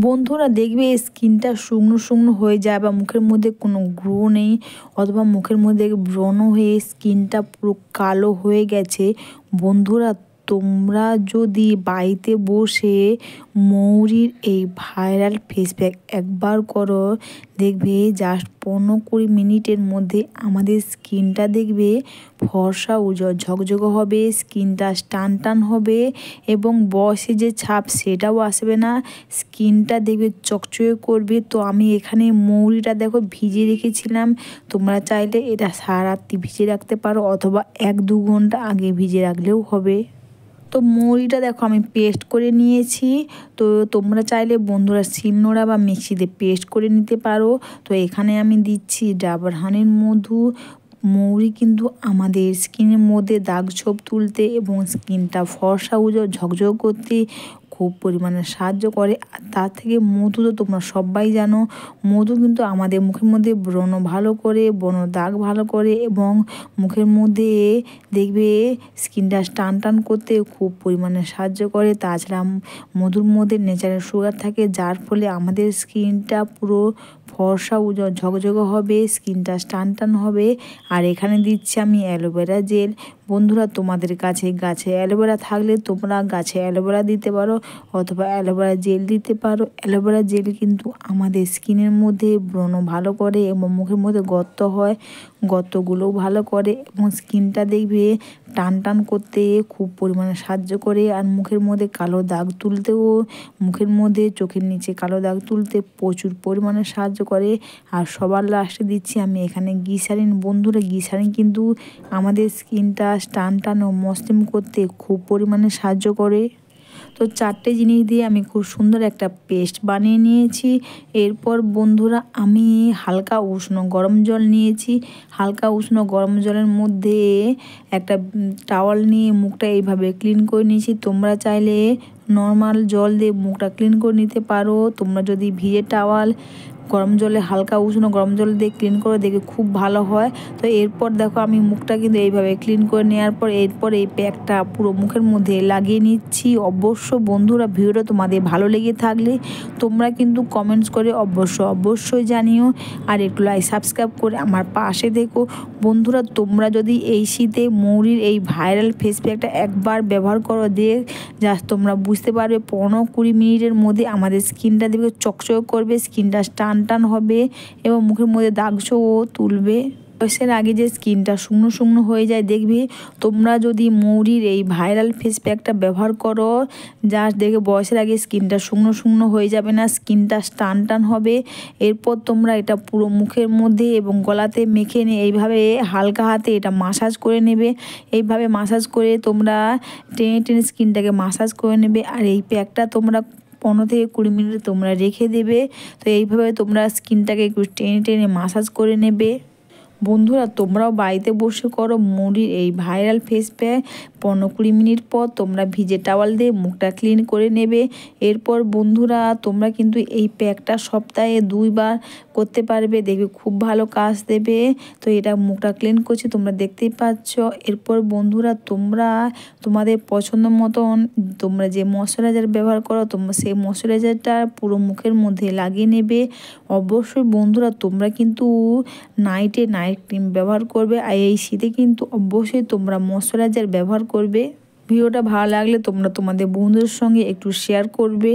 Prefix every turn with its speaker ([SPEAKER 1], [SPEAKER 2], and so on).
[SPEAKER 1] বন্ধুরা দেখবে স্কিনটা শুকনো শুকনো হয়ে যায় বা মুখের মধ্যে কোনো গ্লো নেই, অথবা মুখের মধ্যে ব্রণ হয়ে স্কিনটা পুরো কালো হয়ে গেছে। বন্ধুরা তোমরা যদি বাড়িতে বসে মৌরির এই ভাইরাল ফেস প্যাক একবার করো, দেখবে জাস্ট 15-20 মিনিটের মধ্যে আমাদের স্কিনটা দেখবে ফর্সা উজ্জ্বল ঝকঝকে হবে, স্কিনটা টান টান হবে এবং বয়সে যে ছাপ সেটাও আসবে না, স্কিনটা দেখবে চকচকে করবে। তো আমি এখানে মৌরিটা দেখো ভিজিয়ে রেখেছিলাম, তোমরা চাইলে এটা সারা রাত্রি ভিজিয়ে রাখতে পারো অথবা 1-2 ঘন্টা আগে ভিজিয়ে রাখলেও হবে। তো মৌরিটা দেখো আমি পেস্ট করে নিয়েছি। তো তোমরা চাইলে বন্ধুরা শিলনোড়া বা মিক্সিতে পেস্ট করে নিতে পারো। তো এখানে আমি দিচ্ছি ডাবর হানির মধু। মৌরি কিন্তু আমাদের স্কিনের মধ্যে দাগ ছোপ তুলতে এবং স্কিনটা ফর্সা উজ্জ্বল ঝকঝক করতে খুব পরিমাণে সাহায্য করে। আর তার থেকে মধু তো তোমরা সবাই জানো, মধু কিন্তু আমাদের মুখের মধ্যে ব্রণ ভালো করে, ব্রণ দাগ ভালো করে এবং মুখের মধ্যে দেখবে স্কিনটা টান টান করতে খুব পরিমাণে সাহায্য করে। তাছাড়া মধুর মধ্যে ন্যাচারাল সুগার থাকে, যার ফলে আমাদের স্কিনটা পুরো ফর্সা উজ্জ্বল ঝকঝকে হবে, স্কিনটা টান টান হবে। আর এখানে দিচ্ছি আমি অ্যালোভেরা জেল। বন্ধুরা তোমাদের কাছে গাছে অ্যালোভেরা থাকলে তোমরা গাছে অ্যালোভেরা দিতে পারো অথবা অ্যালোভেরা জেল দিতে পারো। অ্যালোভেরা জেল কিন্তু আমাদের স্কিনের মধ্যে ব্রণ ভালো করে এবং মুখের মধ্যে গর্ত হয়, গর্তগুলোও ভালো করে এবং স্কিনটা দেখবে টান টান করতে খুব পরিমাণে সাহায্য করে। আর মুখের মধ্যে কালো দাগ তুলতেও, মুখের মধ্যে চোখের নিচে কালো দাগ তুলতে প্রচুর পরিমাণে সাহায্য করে। আর সবার লাস্টে দিচ্ছি আমি এখানে গ্লিসারিন। বন্ধুরা গ্লিসারিন কিন্তু আমাদের স্কিনটা টান টান ও মসৃণ করতে খুব পরিমাণে সাহায্য করে। তো 4টে জিনিস দিয়ে আমি খুব সুন্দর একটা পেস্ট বানিয়ে নিয়েছি। এরপর বন্ধুরা আমি হালকা উষ্ণ গরম জল নিয়েছি। হালকা উষ্ণ গরম জলের মধ্যে একটা টাওয়াল নিয়ে মুখটা এইভাবে ক্লিন করে নিয়েছি। তোমরা চাইলে নর্মাল জল দিয়ে মুখটা ক্লিন করে নিতে পারো। তোমরা যদি ভিজে টাওয়াল গরম জলে হালকা উষ্ণ গরম জল দিয়ে ক্লিন করে দেখে খুব ভালো হয়। তো এরপর দেখো আমি মুখটা কিন্তু এইভাবে ক্লিন করে নেওয়ার পর এরপর এই প্যাকটা পুরো মুখের মধ্যে লাগিয়ে নিচ্ছি। অবশ্য বন্ধুরা ভিডিওটা তোমাদের ভালো লেগে থাকলে তোমরা কিন্তু কমেন্টস করে অবশ্যই জানিও, আর একটু লাইক সাবস্ক্রাইব করে আমার পাশে দেখো। বন্ধুরা তোমরা যদি এই শীতে মৌরির এই ভাইরাল ফেস প্যাকটা একবার ব্যবহার করো, দিয়ে জাস্ট তোমরা বুঝতে পারবে 15-20 মিনিটের মধ্যে আমাদের স্কিনটা দেখবে চকচক করবে, স্কিনটা টান টান হবে এবং মুখের মধ্যে দাগ ছোপও তুলবে। বয়সের আগে যে স্কিনটা শুকনো শুকনো হয়ে যায়, দেখবে তোমরা যদি মৌরির এই ভাইরাল ফেস প্যাকটা ব্যবহার করো, জাস্ট দেখে বয়সের আগে স্কিনটা শুকনো শুকনো হয়ে যাবে না, স্কিনটা টান টান হবে। এরপর তোমরা এটা পুরো মুখের মধ্যে এবং গলাতে মেখে নিয়ে এইভাবে হালকা হাতে এটা মাসাজ করে নেবে। এইভাবে মাসাজ করে তোমরা টেনে টেনে স্কিনটাকে মাসাজ করে নেবে। আর এই প্যাকটা তোমরা 15-20 মিনিট তোমরা রেখে দেবে। তো এইভাবে তোমরা স্কিনটাকে একটু টেনে টেনে মাসাজ করে নেবে। বন্ধুরা তোমরাও বাড়িতে বসে করো মৌরির এই ভাইরাল ফেস প্যাক। 15-20 মিনিট পর তোমরা ভিজে টাওয়াল দিয়ে মুখটা ক্লিন করে নেবে। এরপর বন্ধুরা তোমরা কিন্তু এই প্যাকটা সপ্তাহে 2 বার করতে পারবে, দেখবে খুব ভালো কাজ দেবে। তো এটা মুখটা ক্লিন করছি তোমরা দেখতেই পাচ্ছ। এরপর বন্ধুরা তোমরা তোমাদের পছন্দ মতন তোমরা যে ময়শ্চারাইজার ব্যবহার করো তোমরা সেই ময়শ্চারাইজারটা পুরো মুখের মধ্যে লাগিয়ে নেবে। অবশ্যই বন্ধুরা তোমরা কিন্তু নাইট ক্রিম ব্যবহার করবে, আর এই শীতে কিন্তু অবশ্যই তোমরা ময়শ্চারাইজার ব্যবহার করবে। ভিডিওটা ভালো লাগলে তোমরা তোমাদের বন্ধুদের সঙ্গে একটু শেয়ার করবে।